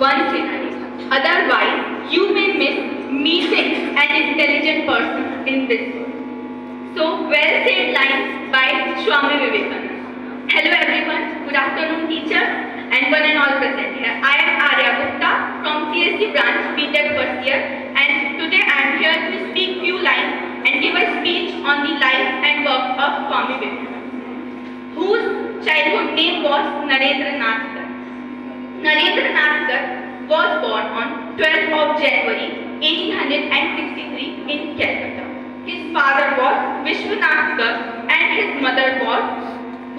once in a life. Otherwise, you may miss meeting an intelligent person in this world. So, well said lines by Swami Vivekananda. Hello everyone, good afternoon teachers and one and all present here. I am Arya Gupta from CSC branch BTech first year, and today I am here to speak few lines and give a speech on the life and work of Swami Vivekananda, whose childhood name was Narendra Nath Dutt. Narendra Nath Dutt was born on 12th of January 1863 in Calcutta. His father was Vishwanath Dutt and his mother was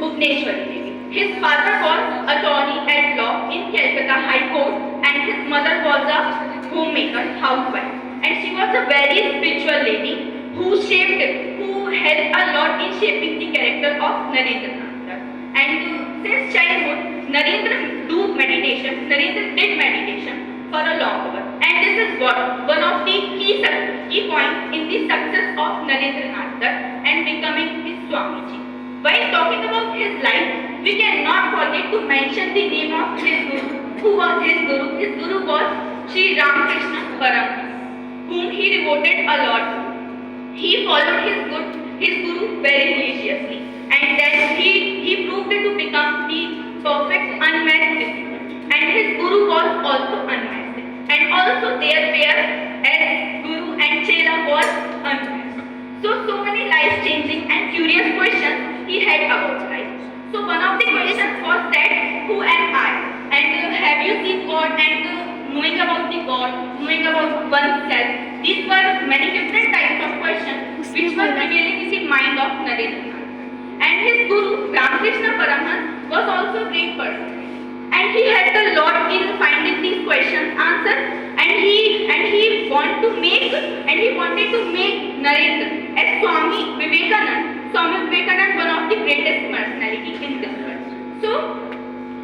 Bhuvneshwari Devi. His father was attorney at law in Calcutta High Court and his mother was a homemaker, housewife. And she was a very spiritual lady who helped a lot in shaping the character of Narendra Nath Dutt. And since childhood, Narendra did meditation for a long hour. And this is one of the key points in the success of Narendra Nath Dutt and becoming his Swamiji. While talking about his life, we cannot forget to mention the name of his Guru. Who was his Guru? His Guru was Sri Ramakrishna Paramhans, whom he devoted a lot. He followed his Guru very religiously, and then he proved to become the perfect unmatched disciple. And his Guru was also unmatched, and also their pair as Guru and Chela was unmatched. So many life-changing and curious questions he had about life. So one of the questions was that, who am I? And have you seen God? And knowing about the God, knowing about oneself. These were many different types of questions which were prevailing in the mind of Narendra Nath. And his Guru, Ramakrishna Paramhans, was also a great person. And he had a lot in finding these questions answered. And he wanted to make Narendra as Swami Vivekananda, one of the greatest personalities in this world. So,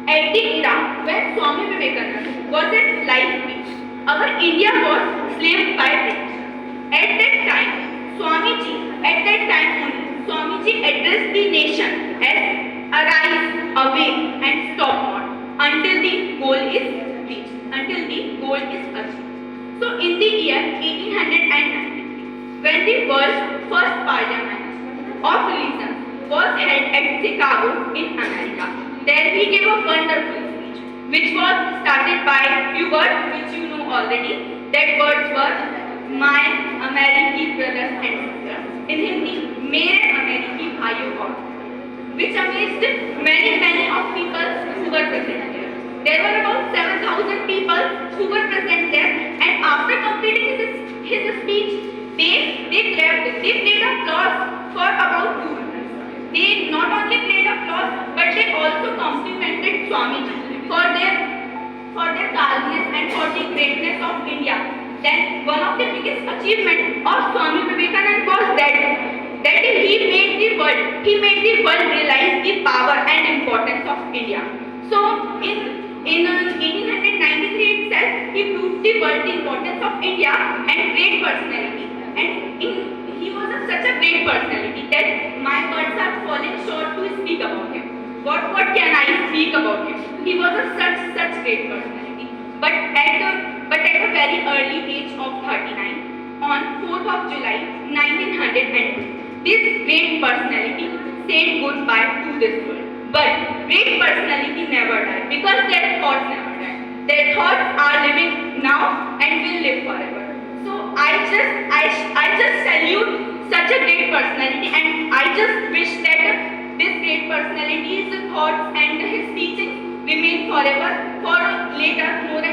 at the era when Swami Vivekananda was at life peak, our India was enslaved by British. At that time, Swamiji addressed the nation as arise, awake, and stop not until the goal is reached, until the goal is achieved. So, in the year 1893, when the world's first parliament of religion was held at Chicago in America, there he gave a wonderful speech, which was started by few words which you know already. That words were, my American brothers and sisters, in Hindi, mere American bhaiyo और, which amazed many of people who were present there. There were about 7,000 people who were present there, and after completing his speech, they clapped, they played applause for about 2 minutes. They not only played applause, but they also complimented Swamiji for their calmness and for the greatness of India. Then one of the biggest achievements of Swami Vivekananda was that he made the world realize the power and importance of India. So in 1893 itself, he proved the world the importance of India and great personality. And he was such a great personality that my words are falling short to speak about him. What can I speak about him? He was such great personality. But at a very early age of 39, on 4th of July 1902, this great personality said goodbye to this world. But great personality never die because their thoughts never die. Their thoughts are living now and will live forever. So I just salute such a great personality, and I just wish that this great personality's thoughts and his teachings remain forever for later more